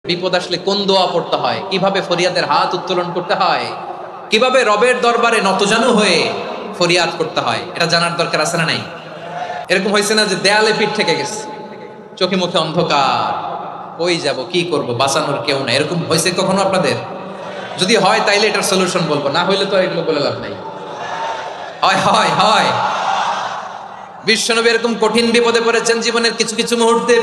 বিপদ আসলে কোন দোয়া পড়তে হয়, কিভাবে ফরিয়াদের হাত উত্তোলন করতে হয়, কিভাবে রবের দরবারে নতজানু হয়ে ফরিয়াদ করতে হয়, এটা জানার দরকার আছে না নাই? এরকম হয়েছে না যে দেয়ালে পিঠ থেকে গেছে, চোখে মুখে অন্ধকার, কই যাব, কি করব, বাঁচানোর কেউ না, এরকম হয়েছে কখনো আপনাদের? যদি হয় তাইলে এটার সলিউশন বলবো, না হইলে তো এগুলো বলে লাভ নাই। হয় হয় হয় বিশ্বনবী এরকম কঠিন বিপদে পড়েছেন জীবনের কিছু কিছু মুহূর্তে।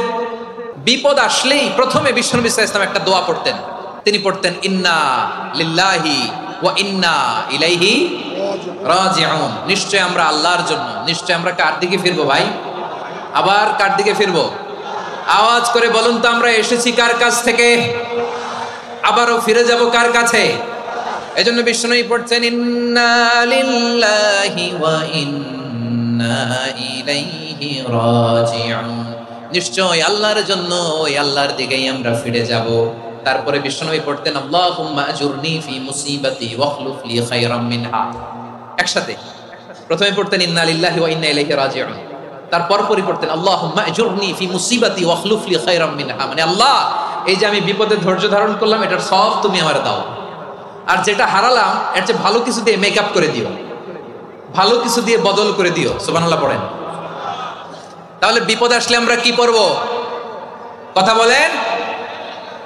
বিপদ আসলেই প্রথমে বিশ্বনবী সাল্লাল্লাহু আলাইহি ওয়াসাল্লাম একটা দোয়া পড়তেন। তিনি পড়তেন ইন্না লিল্লাহি ওয়া ইন্না ইলাইহি রাজিউন। নিশ্চয় আমরা আল্লাহর জন্য, নিশ্চয় আমরা কার দিকে ফিরবো ভাই? আবার কার দিকে ফিরবো? আওয়াজ করে বলুন তো, আমরা এসেছি কার কাছ থেকে, আবারও ফিরে যাব কার কাছে? এজন্য বিশ্বনবী পড়ছেন ইন্না লিল্লাহি ওয়া ইন্না ইলাইহি রাজিউন। নিশ্চয় আল্লাহর জন্য, ওই আল্লাহর দিকেই আমরা ফিরে যাব। তারপরে বিশ্বনবী পড়তেন আল্লাহুম্মা আজুরনি ফি মুসিবাতি ওয়াখলুফ লি খায়রাম মিনহা। একসাথে প্রথমে পড়তেন ইন্না লিল্লাহি ওয়া ইন্না ইলাইহি রাজিউন, তারপর পড়তেন আল্লাহুম্মা আজুরনি ফি মুসিবাতি ওয়াখলুফ লি খায়রাম মিনহা। মানে আল্লাহ, এই যে আমি বিপদে ধৈর্য ধারণ করলাম, এটার সব তুমি আমার দাও, আর যেটা হারালাম এর চেয়ে ভালো কিছু দিয়ে মেকআপ করে দিও, ভালো কিছু দিয়ে বদল করে দিও। সুবহানাল্লাহ পড়েন। তাহলে বিপদ আসলে আমরা কি করব? কথা বলেন।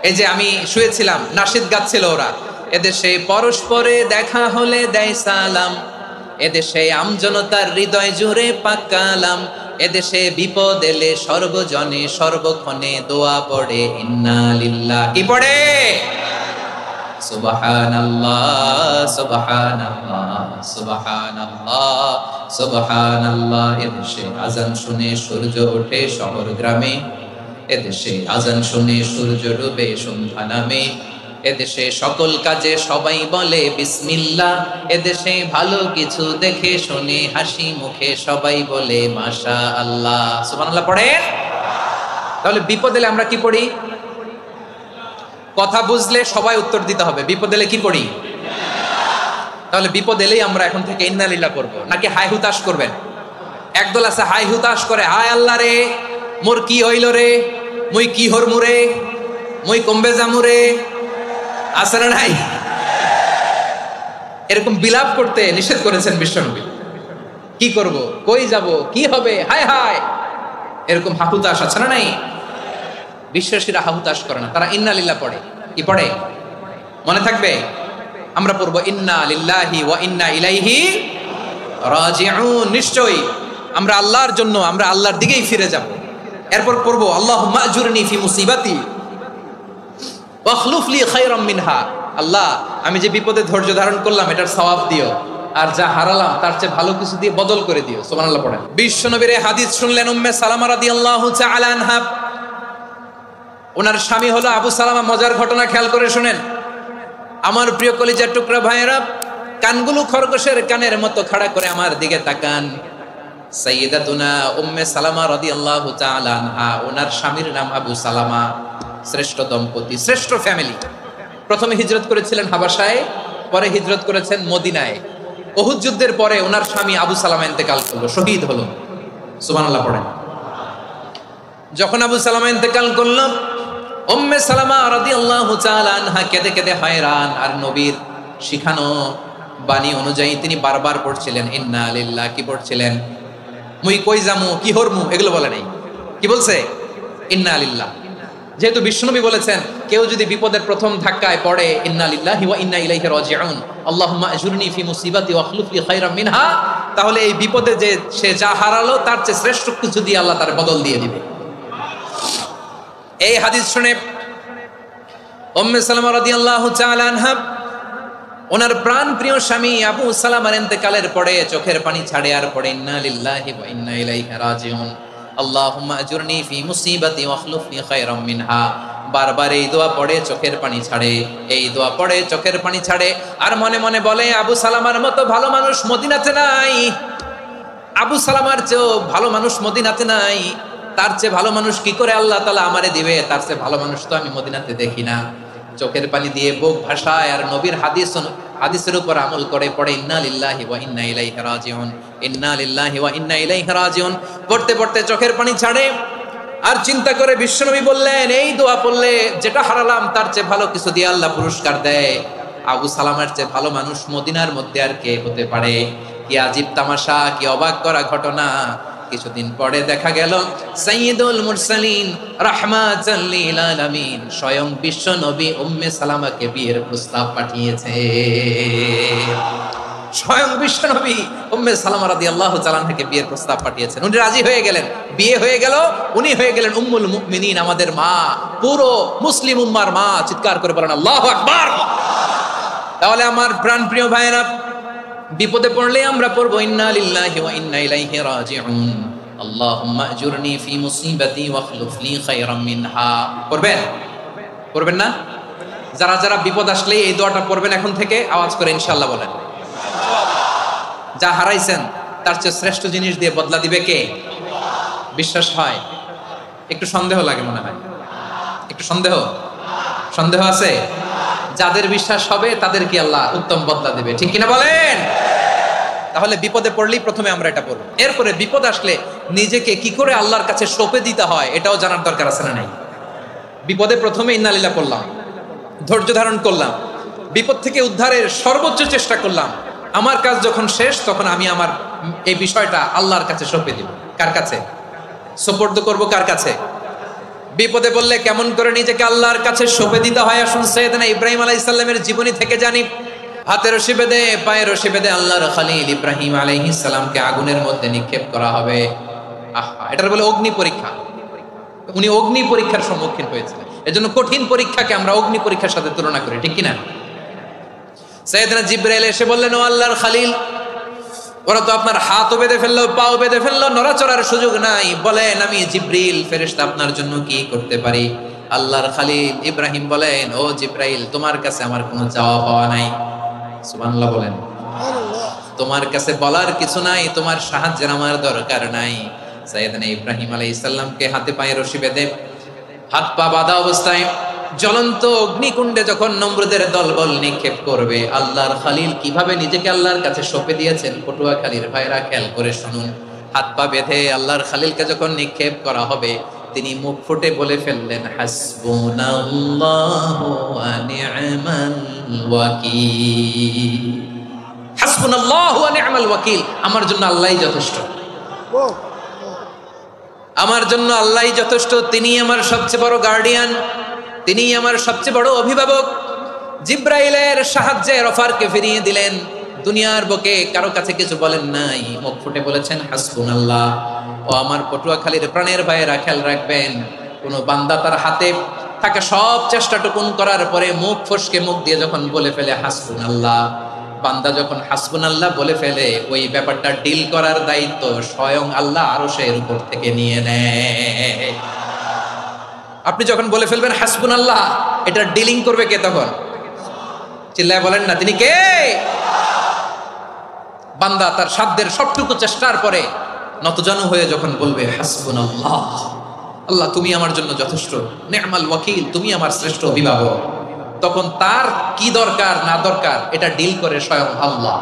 এই যে আমি শুয়েছিলাম, নাশিদ গাচ্ছিল ওরা, এদেশে পরস্পরে দেখা হলে দেয় সালাম, এদেশে আমজনতার হৃদয় জুড়ে পাকালাম, এদেশে বিপদ এলে সর্বজনে সর্বক্ষণে দোয়া পড়ে ইন্না লিল্লাহি। কি পড়ে? সুবহানাল্লাহ সুবহানাল্লাহ সুবহানাল্লাহ সুবহানাল্লাহ। এদেশে আজান শুনে সূর্য ওঠে শহর গ্রামে, এদেশে আজান শুনে সূর্য ডুবে সন্ধ্যা নামে, এদেশে সকল কাজে সবাই বলে বিসমিল্লাহ, এদেশে ভালো কিছু দেখে শুনে হাসি মুখে সবাই বলে মাশাআল্লাহ। সুবহানাল্লাহ পড়েন। তাহলে বিপদ এলে আমরা কি পড়ি? কথা বুঝলে সবাই উত্তর দিতে হবে, বিপদ এলে কি পড়ি? তাহলে বিপদ এলেই আমরা এখন থেকে ইন্না লিল্লাহ করব, নাকি হাই হুতাশ করবেন? একদল আছে হাই হুতাশ করে, হায় আল্লাহ রে মোর কি হইল রে, মুই কি হরমু রে, মুই কমবে জামু রে, আছে না নাই? এরকম বিলাপ করতে নিষেধ করেছেন বিশ্বনবী। কি করব, কই যাব, কি হবে, হায় হায়, এরকম হাহুতাশ আছে না নাই? বিশ্বাসীরা হাহুতাশ করে না, তারা ইন্না লিল্লাহ পড়ে। কি পড়ে মনে থাকবে? আমরা পড়বো ইন্না লিল্লাহি ওয়া ইন্না ইলাইহি রাজিউন। নিশ্চয়ই আমরা আল্লাহর জন্য, আমরা আল্লাহর দিকেই ফিরে যাব। এরপর পড়বো আল্লাহুম্মা আজুরনি ফি মুসিবাতি ওয়াখলুফ লি খায়রাম মিনহা। আল্লাহ, আমি যে বিপদে ধৈর্য ধারণ করলাম এটার সওয়াব দিও, আর যা হারালাম তার চেয়ে ভালো কিছু দিয়ে বদল করে দিও। সুবহানাল্লাহ পড়েন। বিশ্বনবীর হাদিস শুনলেন উম্মে সালামা রাদিয়াল্লাহু তাআলা আনহা। ওনার স্বামী হলো আবু সালামা। মজার ঘটনা খেয়াল করে শুনেন আমার প্রিয় কলিজার টুকরা ভাইয়েরা। কানগুলো খরগোশের কানের মতো খাড়া করে আমার দিকে তাকান। সাইয়্যিদাতুনা উম্মে সালামা রাদিয়াল্লাহু তাআলা আনহা, ওনার স্বামীর নাম আবু সালামা। শ্রেষ্ঠ দম্পতি, শ্রেষ্ঠ ফ্যামিলি। প্রথমে হিজরত করেছিলেন হাবাসায়, পরে হিজরত করেছেন মদিনায়। উহুদ যুদ্ধের পরে ওনার স্বামী আবু সালামা ইন্তেকাল করলো, শহীদ হলো। সুবহানাল্লাহ পড়েন। যখন আবু সালামা ইন্তেকাল করলো, উম্মে সালামা রাদিয়াল্লাহু তাআলা আনহা কেঁদে কেঁদে হয়রান। আর নবীর শিখানো বাণী অনুযায়ী তিনি বারবার পড়ছিলেন ইন্না লিল্লাহ। কি পড়ছিলেন? মুই কই জামু, কি হরমু, এগুলো বলে নাই। কি বলছে? ইন্না লিল্লাহ। যেহেতু বিশ্বনবী বলেছেন কেউ যদি বিপদের প্রথম ধাক্কায় পড়ে ইন্না লিল্লাহি ওয়া ইন্না ইলাইহি রাজিউন, আল্লাহুম্মা আজুরনি ফি মুসিবাতি ওয়াখলুফ লি খায়রাম মিনহা, তাহলে এই বিপদে যে সে যা হারালো তার চেয়ে শ্রেষ্ঠ কিছু দিয়ে আল্লাহ তার বদল দিয়ে দিবে। এই হাদিস শুনে উম্মে সালামা রাদিয়াল্লাহু তাআলা আনহা ওনার প্রাণ প্রিয় স্বামী আবু সালামার ইন্তেকালের পরে চোখের পানি ছাড়ে, আর পড়ে ইন্না লিল্লাহি ওয়া ইন্না ইলাইহি রাজিউন, আল্লাহুম্মা আজুরনি ফি মুসিবাতি ওয়াখলুফ লি খায়রাম মিনহা। বারবার এই দোয়া পড়ে চোখের পানি ছাড়ে, এই দোয়া পড়ে চোখের পানি ছাড়ে, আর মনে মনে বলে আবু সালামার মতো ভালো মানুষ মদিনাতে নাই, আবু সালামার চেয়েও ভালো মানুষ মদিনাতে নাই, তার চেয়ে ভালো মানুষ কি করে আল্লাহ তাআলা আমারে দিবে, তার চেয়ে ভালো মানুষ তো আমি মদিনাতে দেখি না। চোখের পানি দিয়ে বুক ভাসায় আর নবীর হাদিসের উপর আমল করে পড়ে ইন্না লিল্লাহি ওয়া ইন্না ইলাইহি রাজিউন, ইন্না লিল্লাহি ওয়া ইন্না ইলাইহি রাজিউন। পড়তে পড়তে চোখের পানি ছাড়ে। আর চিন্তা করে বিশ্বনবী বললেন, এই দোয়া পড়লে যেটা হারালাম তার চেয়ে ভালো কিছু দিয়ে আল্লাহ পুরস্কার দেয়। আবু সালামার চেয়ে ভালো মানুষ মদিনার মধ্যে আর কে হতে পারে? কি আজীব তামাশা, কি অবাক করা ঘটনা। কিছুদিন পরে দেখা গেল সাইয়্যিদুল মুরসালিন রাহমাতাল লিল আলামিন স্বয়ং বিশ্ব নবী উম্মে সালামাকে বিয়ের প্রস্তাব পাঠিয়েছে। স্বয়ং বিশ্ব নবী উম্মে সালামা রাদিয়াল্লাহু তাআলা থেকে বিয়ের প্রস্তাব পাঠিয়েছেন। উনি রাজি হয়ে গেলেন, বিয়ে হয়ে গেল। উনি হয়ে গেলেন উম্মুল মুমিনিন, আমাদের মা, পুরো মুসলিম উম্মার মা। চিৎকার করে বলেন আল্লাহু আকবার। তাহলে আমার প্রাণপ্রিয় ভাইয়েরা, বিপদে পড়লে আমরা পড়বো ইন্না লিল্লাহি ওয়া ইন্না ইলাইহি রাজিউন, আল্লাহুম্মা আজুরনি ফি মুসিবাতি ওয়াখলুফ লি খায়রাম মিনহা। পড়বেন? পড়বেন না? যারা যারা বিপদ আসলে এই দোয়াটা পড়বেন এখন থেকে আওয়াজ করে ইনশাআল্লাহ বলেন। যা হারাইছেন তার চেয়ে শ্রেষ্ঠ জিনিস দিয়ে বদলা দিবে কে? বিশ্বাস হয়? একটু সন্দেহ লাগে মনে হয়, একটু সন্দেহ আছে? যাদের বিশ্বাস হবে তাদের কি আল্লাহ উত্তম বদলা দিবে, ঠিক কিনা বলেন? তাহলে বিপদে পড়লেই প্রথমে আমরা এটা পড়ব। এরপরে বিপদ আসলে নিজেকে কি করে আল্লাহর কাছে সঁপে দিতে হয় এটাও জানার দরকার আছে না নাই? বিপদে প্রথমে ইন্না লিল্লাহ পড়লাম, ধৈর্য ধারণ করলাম, বিপদ থেকে উদ্ধারের সর্বোচ্চ চেষ্টা করলাম। আমার কাজ যখন শেষ তখন আমি আমার এই বিষয়টা আল্লাহর কাছে সঁপে দিব। কার কাছে সুপর্দ করব? কার কাছে? বিপদে বললে কেমন করে নিজেকে আল্লাহর কাছে সঁপে দিতে হয় আসুন সাইয়েদনা ইব্রাহিম আলাইহিস সালামের জীবনী থেকে জানি। হাতে রশি বেঁধে, পায়ে রশি বেঁধে আল্লাহর খলিল ইব্রাহিম আলাইহিস সালামকে আগুনের মধ্যে নিক্ষেপ করা হবে। আহা, এটার বলে অগ্নি পরীক্ষা। উনি অগ্নি পরীক্ষার সম্মুখীন হয়েছিলেন। এজন্য কঠিন পরীক্ষাকে আমরা অগ্নি পরীক্ষার সাথে তুলনা করি, ঠিক কিনা? সাইয়েদনা জিবরাইল এসে বললেন, ও আল্লাহর খলিল, ওরা তো আপনার হাতও বেঁধে ফেললো, পাও বেঁধে ফেললো, নড়াচড়ার সুযোগ নাই, বলেন আমি জিবরিল ফেরেশতা আপনার জন্য কি করতে পারি? আল্লাহর খলিল ইব্রাহিম বলেন, ও জিবরাইল, তোমার কাছে আমার কোনো চাওয়া পাওয়া নাই। সুবহানাল্লাহ বলেন। তোমার কাছে বলার কিছু নাই, তোমার সাহায্যের আমার দরকার নাই। সাইয়েদনা ইব্রাহিম আলাইহিস সালামকে হাতে পায়ে রশি বেঁধে, হাত পা বাঁধা অবস্থায় জ্বলন্ত অগ্নিকুণ্ডে যখন নমরুদের দলবল নিক্ষেপ করবে, আল্লাহর খলিল কিভাবে নিজেকে আল্লাহর কাছে সঁপে দিয়েছেন পটুয়াখালীর ভাইরা খেয়াল করে শুনুন। হাত পা বেঁধে আল্লাহর খলিলকে যখন নিক্ষেপ করা হবে, তিনি মুখ ফুটে বলে ফেললেন, হাসবুনাল্লাহু ওয়া নি'মাল ওয়াকিল। হাসবুনাল্লাহু ওয়া নি'মাল ওয়াকিল, আমার জন্য আল্লাহই যথেষ্ট, আমার জন্য আল্লাহই যথেষ্ট। তিনি আমার সবচেয়ে বড় গার্ডিয়ান, তিনি আমার সবচেয়ে বড় অভিভাবক। জিব্রাইলের সাহায্যে অফারকে ফিরিয়ে দিলেন। দুনিয়ার বুকে কারো কাছে কিছু বলেন নাই, মুখ ফুটে বলেছেন হাসবুনাল্লাহ। ও আমার পটুয়াখালীর প্রাণের ভাইয়েরা খেয়াল রাখবেন, কোন বান্দা তার হাতে থাকা সব চেষ্টাটুকুন করার পরে মুখ ফসকে মুখ দিয়ে যখন বলে ফেলে হাসবুনাল্লাহ, বান্দা যখন হাসবুনাল্লাহ বলে ফেলে, ওই ব্যাপারটা ডিল করার দায়িত্ব স্বয়ং আল্লাহ আরশের উপর থেকে নিয়ে নেয়। আপনি যখন বলে ফেলবেন হাসবুনাল্লাহ, এটা ডিলিং করবে কে তখন? চিল্লায় বলেন না, তিনি কে? বান্দা তার সাধ্যের সবটুকু চেষ্টার পরে নতজানু হয়ে যখন বলবে হাসবুনাল্লাহ, আল্লাহ তুমি আমার জন্য যথেষ্ট, নি'মাল ওয়াকিল, তুমি আমার শ্রেষ্ঠ অভিভাবক, তখন তার কি দরকার না দরকার এটা ডিল করে স্বয়ং আল্লাহ।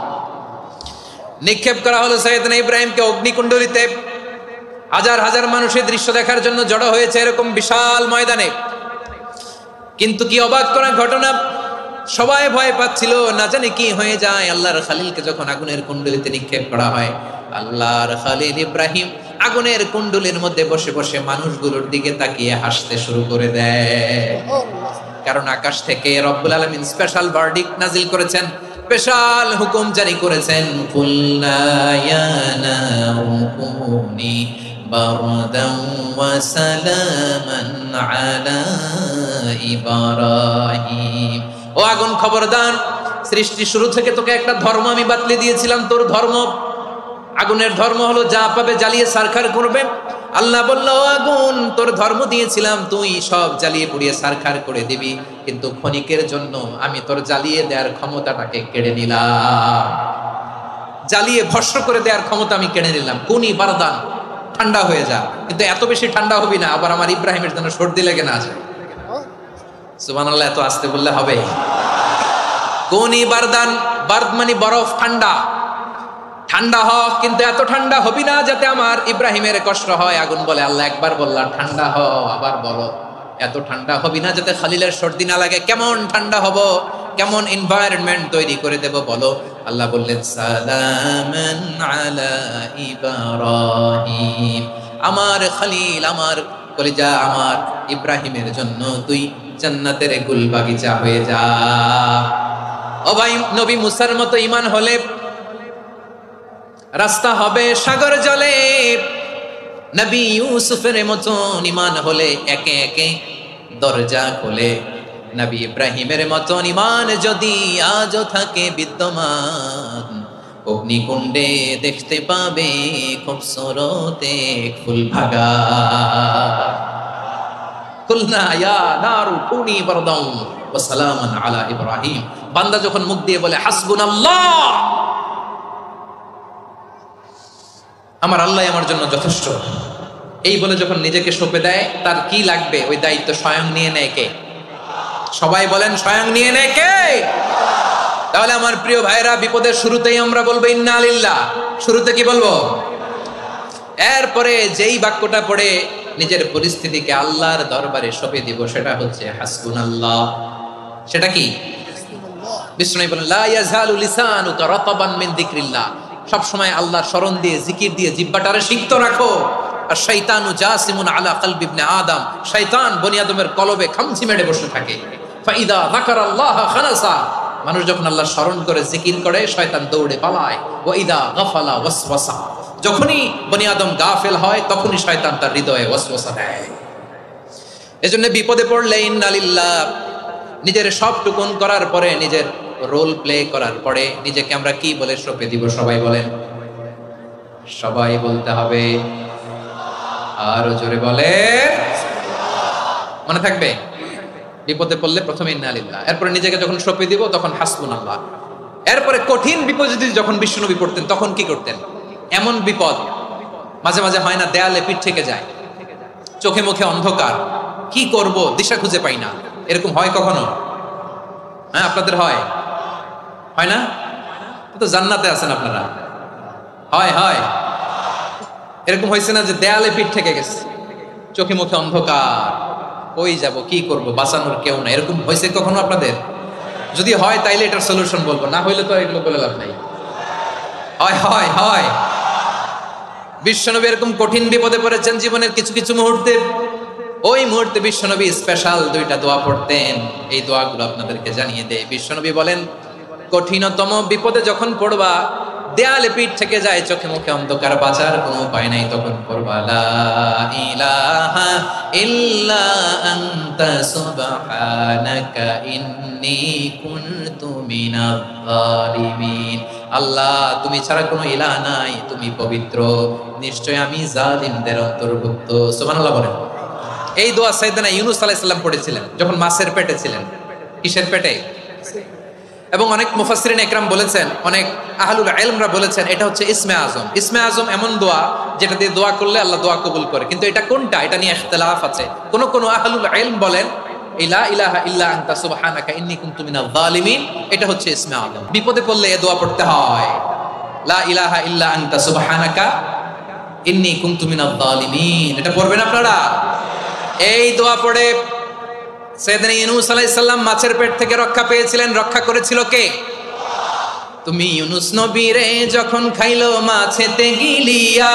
নিক্ষেপ করা হলো সাইয়েদনা ইব্রাহিমকে অগ্নিকুণ্ডলিতে। হাজার হাজার মানুষের দৃশ্য দেখার জন্য জড়ো হয়েছে এরকম বিশাল ময়দানে। কিন্তু কি অবাক করা ঘটনা, সবাই ভয় পাচ্ছিল, না জানি কি হয়ে যায়। আল্লাহর খলিলকে যখন আগুনের কুণ্ডলিতে নিক্ষেপ করা হয়, আল্লাহর খলিল ইব্রাহিম আগুনের কুণ্ডলীর মধ্যে বসে বসে মানুষগুলোর দিকে তাকিয়ে হাসতে শুরু করে দেয়। কারণ আকাশ থেকে রব্বুল আলামিন স্পেশাল ভার্ডিক্ট নাজিল করেছেন, স্পেশাল হুকুম জারি করেছেন, কুল্লা ইয়া নারু কুনি বারদান ওয়া সালামান আলা ইব্রাহিম। ও আগুন খবরদার, সৃষ্টি শুরু থেকে তোকে একটা ধর্ম আমি বাতলে দিয়েছিলাম, তোর ধর্ম আগুনের ধর্ম হলো যা পাবে জ্বালিয়ে সারখার করবে। আল্লাহ বলল, ও আগুন, তোর ধর্ম দিয়েছিলাম তুই সব জ্বালিয়ে পুড়িয়ে সারখার করে দিবি, কিন্তু ক্ষণিকের জন্য আমি তোর জ্বালিয়ে দেওয়ার ক্ষমতাটাকে কেড়ে নিলাম, জ্বালিয়ে ভস্ম করে দেওয়ার ক্ষমতা আমি কেড়ে নিলাম। কুনি বারদান, ঠান্ডা হয়ে যা, কিন্তু এত বেশি ঠান্ডা হবি না আবার আমার ইব্রাহিমের জন্য সর্দি লেগে না যায়। সুবহানাল্লাহ, এত আসতে বললে হবে? কুনি বারদান, বারদ মানে বরফ, ঠান্ডা। ঠান্ডা হ, কিন্তু এত ঠান্ডা হবি না যাতে আমার ইব্রাহিমের কষ্ট হয়। আগুন বলে, আল্লাহ একবার বললাম ঠান্ডা হ, আবার বলো এত ঠান্ডা হবি না যাতে খালিলের সর্দি না লাগে। কেমন ঠান্ডা হব, কেমন এনভায়রনমেন্ট তৈরি করে দেব বলো। আল্লাহ বললেন সালামান আলা ইব্রাহিম, আমার খলিল, আমার কলিজা, আমার ইব্রাহিমের জন্য তুই জান্নাতের গুল বাগিচা হয়ে যা। ও ভাই, নবী মুসার মতো ঈমান হলে রাস্তা হবে সাগর জলে, নবী ইউসুফের মতন ঈমান হলে একে একে দরজা খোলে। নবী ইব্রাহিমের মতন ঈমান যদি আজও থাকে বিদ্যমান, অগ্নিকুণ্ডে দেখতে পাবে খুবসুরত এক ফুল ভাগা। কুলনা ইয়া নারু কুনি বারদান ওয়া সালামান আলা ইব্রাহিম। বান্দা যখন মুখ দিয়ে বলে হাসবুনাল্লাহ, আমার আল্লাহ আমার জন্য যথেষ্ট, এই বলে যখন নিজেকে সঁপে দেয়, তার কি লাগবে ওই দায়িত্ব স্বয়ং নিয়ে নেয় কে? সবাই বলেন, স্বয়ং নিয়ে নেয় কে? তাহলে আমার প্রিয় ভাইরা, বিপদের শুরুতেই আমরা বলবো ইন্না লিল্লাহ। শুরুতে কি বলবো? এরপরে যেই বাক্যটা পড়ে নিজের পরিস্থিতিকে আল্লাহর দরবারে সঁপে দিব, সেটা হচ্ছে হাসবুনাল্লাহ। সেটা কি? বিষ্ণু বলেন লা ইয়াজালু লিসানুকা রাতাবান মিন যিকরিল্লাহ, সব সময় আল্লাহর স্মরণ দিয়ে, জিকির দিয়ে জিহ্বাটারে সিক্ত রাখো। আর শয়তানু জাসিমুন আলা কলবি ইবনে আদম, শয়তান বনি আদমের কলবে খামচি মেরে বসে থাকে। ফাইদা যাকারাল্লাহ খানাসা, মানুষ যখন আল্লাহর স্মরণ করে জিকির করে শয়তান দৌড়ে পালায়। ওয়া ইদা গাফালা ওয়াসওয়াসা, যখনই বনি আদম গাফেল হয় তখনই শয়তান তার হৃদয়ে ওয়াসওয়াসা দেয়। এজন্য বিপদে পড়লে ইন্না লিল্লাহ, নিজের সব টুকুন করার পরে, নিজের রোল প্লে করার পরে নিজেকে আমরা কি বলে সঁপে দিব? সবাই বলেন, সবাই বলতে হবে। আরো জোরে বলে, মনে থাকবে? বিপদে পড়লে প্রথমে ইন্না লিল্লাহ, এরপরে নিজেকে যখন সঁপে দিব তখন হাসবুনাল্লাহ। এরপরে কঠিন বিপদ যদি যখন বিশ্বনবী পড়তেন তখন কি করতেন? এমন বিপদ মাঝে মাঝে হয় না, দেয়ালে পিঠ থেকে যায়, চোখে মুখে অন্ধকার, কি করব দিশা খুঁজে পাই না, এরকম হয় কখনো? হ্যাঁ, আপনাদের হয়? হয় না? তো জান্নাতে আছেন আপনারা। হয় হয় এরকম হয়েছে না যে দেয়ালে পিঠ থেকে গেছে, চোখে মুখে অন্ধকার, কই যাব, কি করব, বাঁচানোর কেউ না, এরকম হয়েছে কখনো আপনাদের? যদি হয় তাইলে এটার সলিউশন বলবো, না হইলে তো এগুলো বলে লাভ নাই। হয় হয় হয় বিশ্বনবী এরকম কঠিন বিপদে পড়েছেন জীবনের কিছু কিছু মুহূর্তে। ওই মুহূর্তে বিশ্বনবী স্পেশাল দুইটা দোয়া পড়তেন। এই দোয়াগুলো আপনাদেরকে জানিয়ে দেয়। বিশ্বনবী বলেন, কঠিনতম বিপদে যখন পড়বা, দেয়ালে পিঠ থেকে যায়, চোখে মুখে অন্ধকার, বাঁচার কোনো উপায় নাই, তখন পড়বা লা ইলাহা ইল্লা আনতা সুবহানাকা ইন্নী কুনতু মিনাজ জালিমিন। আল্লাহ, তুমি ছাড়া কোনো ইলাহ নাই, তুমি পবিত্র, নিশ্চয় আমি জালিমদের অন্তর্ভুক্ত। সুবহানাল্লাহ বলেন। এই দোয়া সাইয়েদনা ইউনূস আলাইহিস সালাম পড়েছিলেন যখন মাছের পেটে ছিলেন। কিসের পেটে? এবং অনেক মুফাসসিরিন ইকরাম বলেছেন, অনেক আহলুল ইলমরা বলেছেন, এটা হচ্ছে ইসমে আজম। ইসমে আজম এমন দোয়া যেটা দিয়ে দোয়া করলে আল্লাহ দোয়া কবুল করে, কিন্তু এটা কোনটা, এটা নিয়ে ইখতিলাফ আছে। কোন আহলুল ইলম বলেন লা ইলাহা ইল্লা আনতা সুবহানাকা ইন্নী কুনতু মিনাজ জালিমিন, এটা হচ্ছে ইসমে আজম। বিপদে পড়লে এই দোয়া পড়তে হয়, লা ইলাহা ইল্লা আনতা সুবহানাকা ইন্নী কুনতু মিনাজ জালিমিন। এটা পড়বেন আপনারা। এই দোয়া পড়ে সাইয়েদনা ইউনূস আলাইহিস সালাম মাছের পেট থেকে রক্ষা পেয়েছিলেন। রক্ষা করেছিল কে? তুমি ইউনূস নবী রে যখন খাইলো মাছেতে গিলিয়া,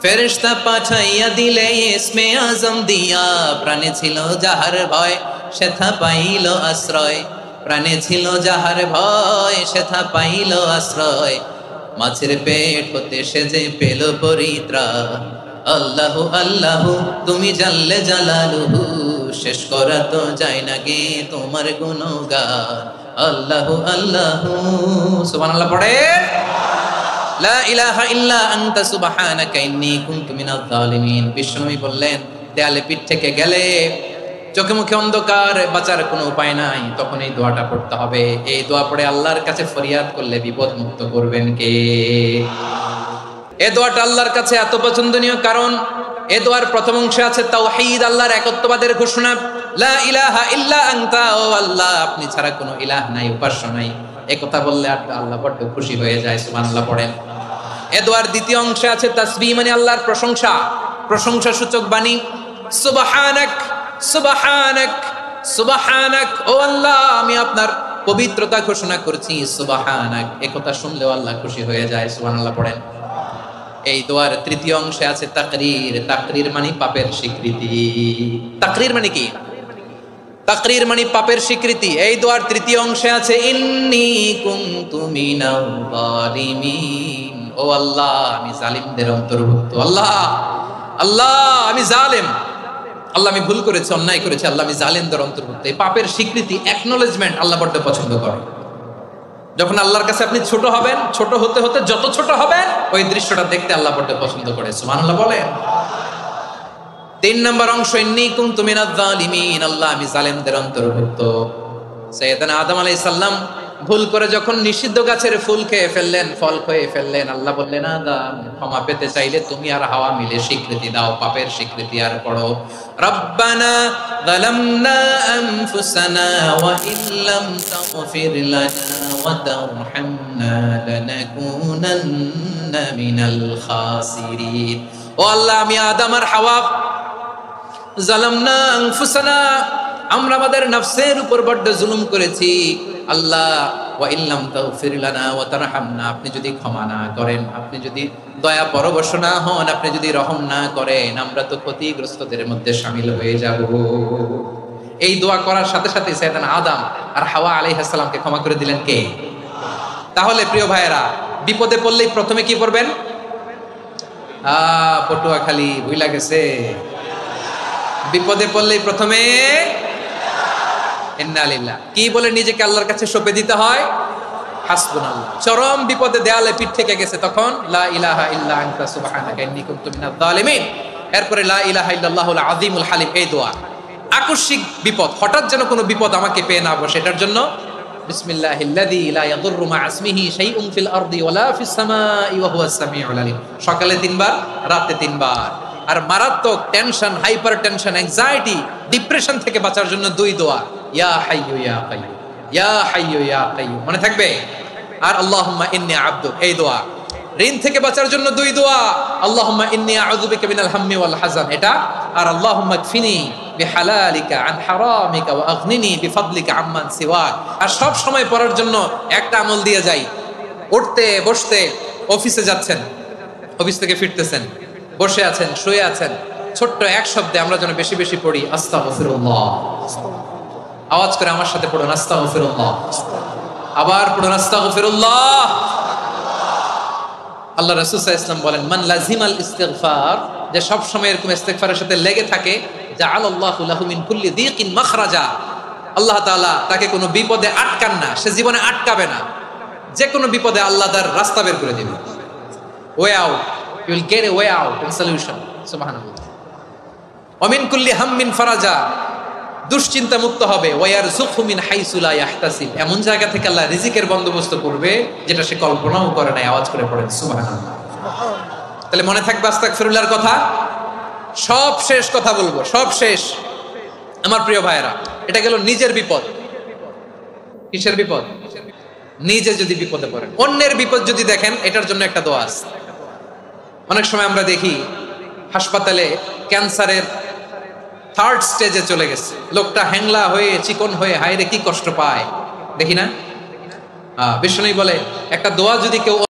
ফেরেশতা পাঠাইয়া দিলে ইসমে আজম দিয়া। প্রাণে ছিল যাহার ভয় সেথা পাইল আশ্রয়, প্রাণে ছিল যাহার ভয় সেথা পাইল আশ্রয়। মাছের পেট হতে সে যে পেল পরিত্রাণ। আল্লাহু আল্লাহু তুমি জাল্লে জালালুহু, শেষ করা তো যায় না গে তোমার গুণগান। আল্লাহু আল্লাহু, সুবহানাল্লাহ পড়ে। লা ইলাহা ইল্লা আনতা সুবহানাকা ইন্নী কুনতু মিনাজ জালিমিন। বিশ্বনবী বললেন, দেয়ালে পিঠ থেকে গেলে, চোখে মুখে অন্ধকার, বাঁচার কোনো উপায় নাই, তখন এই দোয়াটা পড়তে হবে। এই দোয়া পড়ে আল্লাহর কাছে ফরিয়াদ করলে বিপদ মুক্ত করবেন কে? এই দোয়াটা আল্লাহর কাছে এত পছন্দনীয় কারণ এই দোয়ার প্রথম অংশে আছে তাওহীদ, আল্লাহর একত্ববাদের ঘোষণা। লা ইলাহা ইল্লা আনতা, ও আল্লাহ আপনি ছাড়া কোনো ইলাহ নাই, উপাস্য নাই। এই কথা বললে আল্লাহ বড্ড খুশি হয়ে যায়। সুবহানাল্লাহ পড়েন। এ দোয়ার দ্বিতীয় অংশে আছে তাসবিহ, মানে আল্লাহর প্রশংসা, প্রশংসা সূচক বাণী। সুবহানাক সুবহানাক সুবহানাক, ও আল্লাহ আমি আপনার পবিত্রতা ঘোষণা করছি, সুবহানাক। এই কথা শুনলেও আল্লাহ খুশি হয়ে যায়। সুবহানাল্লাহ পড়েন। এই দোয়ার তৃতীয় অংশে আছে তাকরীর। তাকরীর মানে পাপের স্বীকৃতি। তাকরীর মানে কি? তাকরীর মানে পাপের স্বীকৃতি। এই দোয়ার তৃতীয় অংশে আছে ইন্নী কুনতু মিনাল যালিমিন, ও আল্লাহ আমি জালিমদের অন্তর্ভুক্ত। আল্লাহ আল্লাহ আমি জালেম, আল্লাহ আমি ভুল করেছি, অন্যায় করেছি, আল্লাহ আমি জালিমদের অন্তর্ভুক্ত। এই পাপের স্বীকৃতি, অ্যাকনলেজমেন্ট আল্লাহ বড্ড পছন্দ করে। যখন আল্লাহর কাছে আপনি ছোট হবেন, ছোট হতে হতে যত ছোট হবেন ওই দৃশ্যটা দেখতে আল্লাহ বড্ড পছন্দ করে। সুবহানাল্লাহ বলেন। 3 নম্বর অংশ ইন্নী কুনতু মিনাজ জালিমিন, আল্লাহ আমি জালেমদের অন্তর্ভুক্ত। সাইয়েদনা আদম আলাইহিস সালাম ভুল করে যখন নিষিদ্ধ গাছের ফুল খেয়ে ফেললেন, ফল খেয়ে ফেললেন, আল্লাহ বললেন আদম ক্ষমা পেতে চাইলে তুমি আর হাওয়া মিলে স্বীকৃতি দাও, পাপের স্বীকৃতি আর পড়ো, রব্বানা যালামনা আনফুসানা ওয়া ইল্লাম তাগফির লানা ওয়া তারহামনা লানাকুনান্না মিনাল খাসিরিন। ও আল্লাহ আমি আদম আর হাওয়া যালামনা আনফুসানা, আমরা আমাদের নফসের উপর বড্ড জুলুম করেছি। আল্লাহ ওয়া ইল্লাম তাগফির লানা ওয়া তারহামনা, আপনি যদি ক্ষমা না করেন, আপনি যদি দয়া পরবশ না হন, আপনি যদি রহম না করেন, আমরা তো ক্ষতিগ্রস্তদের মধ্যে শামিল হয়ে যাব। এই দোয়া করার সাথে সাথে সাইয়েদনা আদম আর হাওয়া আলাইহিস সালামকে ক্ষমা করে দিলেন কে? তাহলে প্রিয় ভাইয়েরা, বিপদে পড়লেই প্রথমে কি পড়বেন? পটুয়াখালী ভুইলা গেছে। বিপদে পড়লেই প্রথমে ইন্না লিল্লাহ কি বলে নিজেকে আল্লাহর কাছে সঁপে দিতে হয়? হাসবুনাল্লাহ। চরম বিপদে দেয়ালে পিঠ থেকে গেছে, তখন লা ইলাহা ইল্লা আনতা সুবহানাকা ইন্নী কুনতু মিনাজ জালিমিন। এরপরে লা ইলাহা ইল্লাল্লাহুল আযীমুল হালিম, এই দোয়া। আকস্মিক বিপদ, হঠাৎ যেন কোনো বিপদ আমাকে পেয়ে না বসে, এটার জন্য বিসমিল্লাহিল্লাযী লা ইয়াদুররু মা ইসমিহি শাইউন ফিল আরদি ওয়ালা ফিস সামাই ওয়া হুয়াস সামিউল আলীম। সকালে 3 বার, রাতে 3 বার। আর মারাত্মক tension, hyper tension, anxiety, depression থেকে বাঁচার জন্য 2 দোয়া, ইয়া হাইয়্যু ইয়া কাইয়্যুম, ইয়া হাইয়্যু ইয়া কাইয়্যুম, মনে থাকবে? আর আল্লাহুম্মা ইন্নী আবদুক, এই দোয়া। ঋণ থেকে বাঁচার জন্য 2 দোয়া, আল্লাহুম্মা ইন্নী আউযু বিকা মিনাল হাম্মি ওয়াল হাযান, এটা। আর আল্লাহুম্মা কফিনি বিহালালিকা আন হারামিকা ওয়া আগনিনি বিফাদলিকা আম্মান সিওয়াক। আর সব সময় পড়ার জন্য একটা আমল দিয়ে যাই, উঠতে বসতে, অফিসে যাচ্ছেন, অফিস থেকে ফিরতেছেন, বসে আছেন, শুয়ে আছেন, ছোট্ট এক শব্দে আমরা যেন বেশি বেশি পড়ি আস্তাগফিরুল্লাহ। আওয়াজ করে আমার সাথে পড়ুন আস্তাগফিরুল্লাহ। আবার পড়ুন আস্তাগফিরুল্লাহ। আল্লাহ রাসূল সাল্লাল্লাহু আলাইহি ওয়াসাল্লাম বলেন, মান লাজিমাল ইস্তিগফার, যে সব সময় এরকম ইস্তিগফারের সাথে লেগে থাকে, জাআলাল্লাহু লাহু মিন কুল্লি দীকিন মাখরাজা, আল্লাহ তাআলা তাকে কোনো বিপদে আটকান না, সে জীবনে আটকাবে না। যে কোনো বিপদে আল্লাহ তার রাস্তা বের করে দিবেন, way out, you will get a way out and solution. সুবহানাল্লাহ। ওয়া মিন কুল্লি হাম্মিন ফারাজা, দুশ্চিন্তা মুক্ত হবে। ওয়া ইয়ারযুকহু মিন হাইসু লা ইয়াহতাসিব, এমন জায়গা থেকে আল্লাহ রিজিকের বন্দোবস্ত করবে যেটা সে কল্পনাও করে নাই। আওয়াজ করে পড়েন সুবহানাল্লাহ। তাহলে মনে থাকবে আস্তাগফিরুল্লাহর কথা। সব শেষ কথা বলবো, সব শেষ আমার প্রিয় ভাইয়েরা। এটা গেল নিজের বিপদ। কিসের বিপদ? নিজে যদি বিপদে পড়েন। অন্যের বিপদ যদি দেখেন, এটার জন্য একটা দোয়া আছে। অনেক সময় আমরা দেখি হাসপাতালে ক্যান্সারের 3rd স্টেজে চলে গেছে, লোকটা হ্যাংলা হয়ে, চিকন হয়ে, হায়রে কি কষ্ট পায়, দেখি না? বিষ্ণু বলে একটা দোয়া যদি কেউ